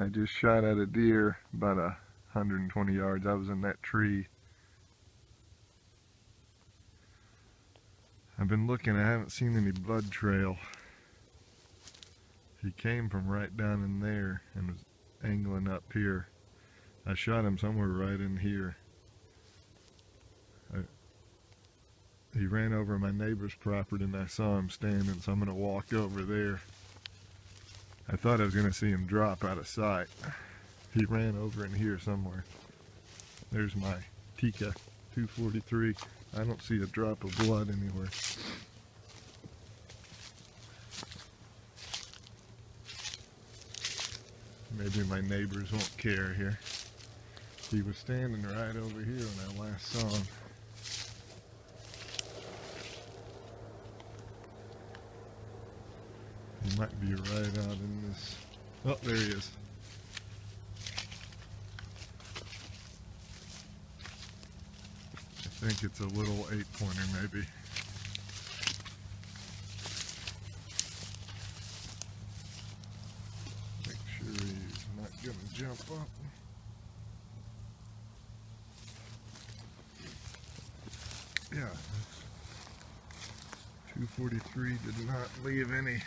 I just shot at a deer about 120 yards. I was in that tree. I've been looking, I haven't seen any blood trail. He came from right down in there and was angling up here. I shot him somewhere right in here. He ran over my neighbor's property and I saw him standing, so I'm going to walk over there. I thought I was going to see him drop out of sight. He ran over in here somewhere. There's my Tikka 243. I don't see a drop of blood anywhere. Maybe my neighbors won't care here. He was standing right over here when I last saw him. He might be right out in this. Oh, there he is. I think it's a little 8-pointer maybe. Make sure he's not gonna jump up. Yeah, 243 did not leave any.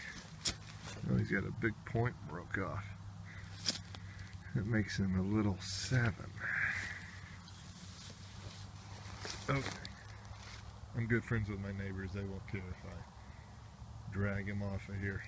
Oh, he's got a big point broke off. That makes him a little 7. Okay. I'm good friends with my neighbors. They won't care if I drag him off of here.